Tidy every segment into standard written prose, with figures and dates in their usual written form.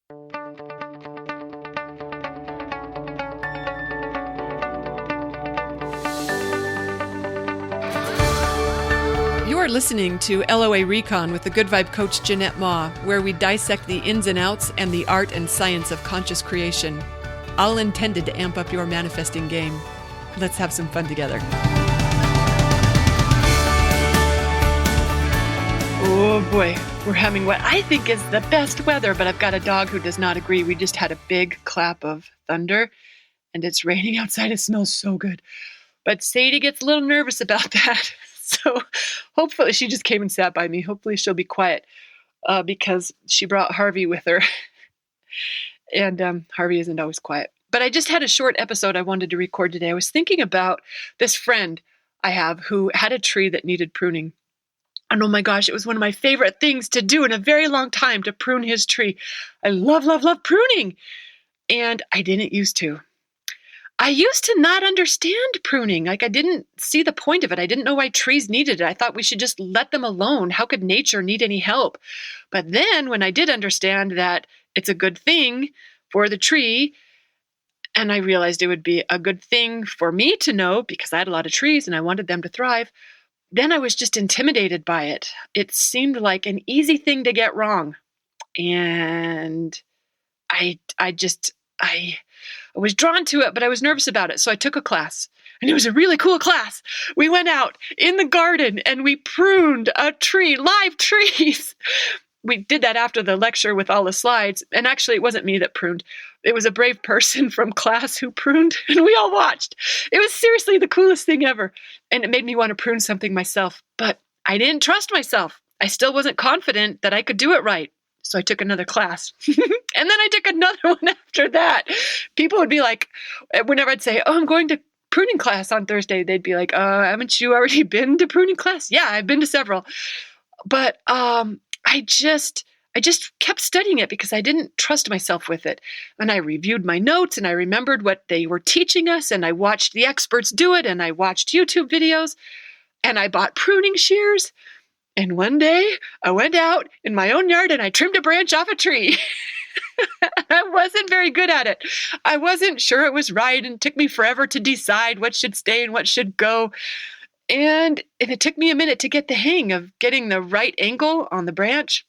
You are listening to LOA Recon with the Good Vibe Coach Jeanette Ma, where we dissect the ins and outs and the art and science of conscious creation, all intended to amp up your manifesting game. Let's have some fun together. Oh boy, we're having what I think is the best weather, but I've got a dog who does not agree. We just had a big clap of thunder and it's raining outside. It smells so good. But Sadie gets a little nervous about that. So hopefully she just came and sat by me. Hopefully she'll be quiet because she brought Harvey with her. And Harvey isn't always quiet. But I just had a short episode I wanted to record today. I was thinking about this friend I have who had a tree that needed pruning. And oh my gosh, it was one of my favorite things to do in a very long time, to prune his tree. I love, love, love pruning. And I didn't used to. I used to not understand pruning. Like, I didn't see the point of it. I didn't know why trees needed it. I thought we should just let them alone. How could nature need any help? But then when I did understand that it's a good thing for the tree, and I realized it would be a good thing for me to know because I had a lot of trees and I wanted them to thrive, then I was just intimidated by it. It seemed like an easy thing to get wrong. And I was drawn to it, but I was nervous about it. So I took a class, and it was a really cool class. We went out in the garden and we pruned a tree, live trees. We did that after the lecture with all the slides. And actually, it wasn't me that pruned. It was a brave person from class who pruned, and we all watched. It was seriously the coolest thing ever. And it made me want to prune something myself. But I didn't trust myself. I still wasn't confident that I could do it right. So I took another class. And then I took another one after that. People would be like, whenever I'd say, oh, I'm going to pruning class on Thursday, they'd be like, haven't you already been to pruning class? Yeah, I've been to several. But I just kept studying it because I didn't trust myself with it. And I reviewed my notes and I remembered what they were teaching us. And I watched the experts do it. And I watched YouTube videos. And I bought pruning shears. And one day I went out in my own yard and I trimmed a branch off a tree. I wasn't very good at it. I wasn't sure it was right, and it took me forever to decide what should stay and what should go. And it took me a minute to get the hang of getting the right angle on the branch.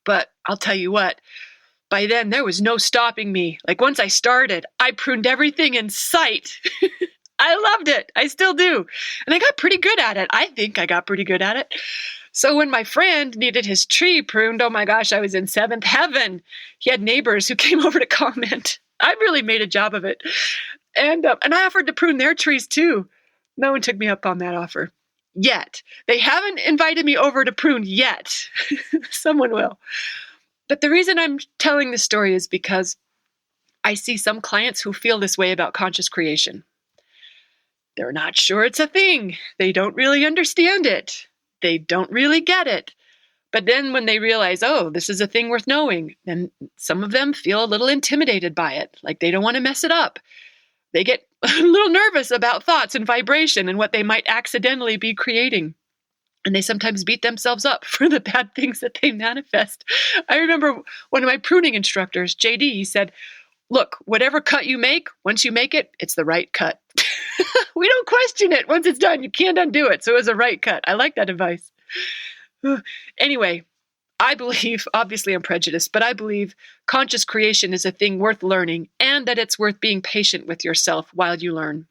But I'll tell you what, by then there was no stopping me. Like, once I started, I pruned everything in sight. I loved it. I still do. And I got pretty good at it. I think I got pretty good at it. So when my friend needed his tree pruned, oh my gosh, I was in seventh heaven. He had neighbors who came over to comment. I really made a job of it. And I offered to prune their trees too. No one took me up on that offer yet. They haven't invited me over to prune yet. Someone will. But the reason I'm telling this story is because I see some clients who feel this way about conscious creation. They're not sure it's a thing. They don't really understand it. They don't really get it. But then when they realize, oh, this is a thing worth knowing, then some of them feel a little intimidated by it, like they don't want to mess it up. They get a little nervous about thoughts and vibration and what they might accidentally be creating. And they sometimes beat themselves up for the bad things that they manifest. I remember one of my pruning instructors, JD, he said, look, whatever cut you make, once you make it, it's the right cut. We don't question it. Once it's done, you can't undo it. So it was a right cut. I like that advice. Anyway, I believe, obviously I'm prejudiced, but I believe conscious creation is a thing worth learning, and that it's worth being patient with yourself while you learn.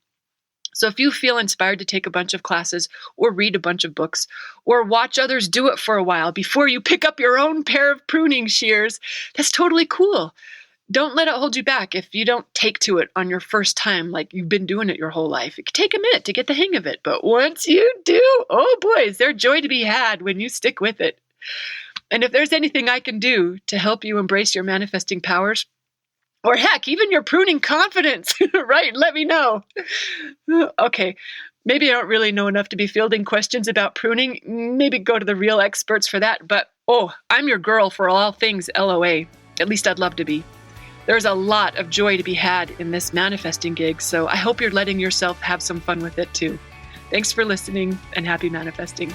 So if you feel inspired to take a bunch of classes or read a bunch of books or watch others do it for a while before you pick up your own pair of pruning shears, that's totally cool. Don't let it hold you back if you don't take to it on your first time like you've been doing it your whole life. It can take a minute to get the hang of it, but once you do, oh boy, is there joy to be had when you stick with it. And if there's anything I can do to help you embrace your manifesting powers, or heck, even your pruning confidence, right? Let me know. Okay, maybe I don't really know enough to be fielding questions about pruning. Maybe go to the real experts for that. But, I'm your girl for all things LOA. At least I'd love to be. There's a lot of joy to be had in this manifesting gig, so I hope you're letting yourself have some fun with it too. Thanks for listening, and happy manifesting.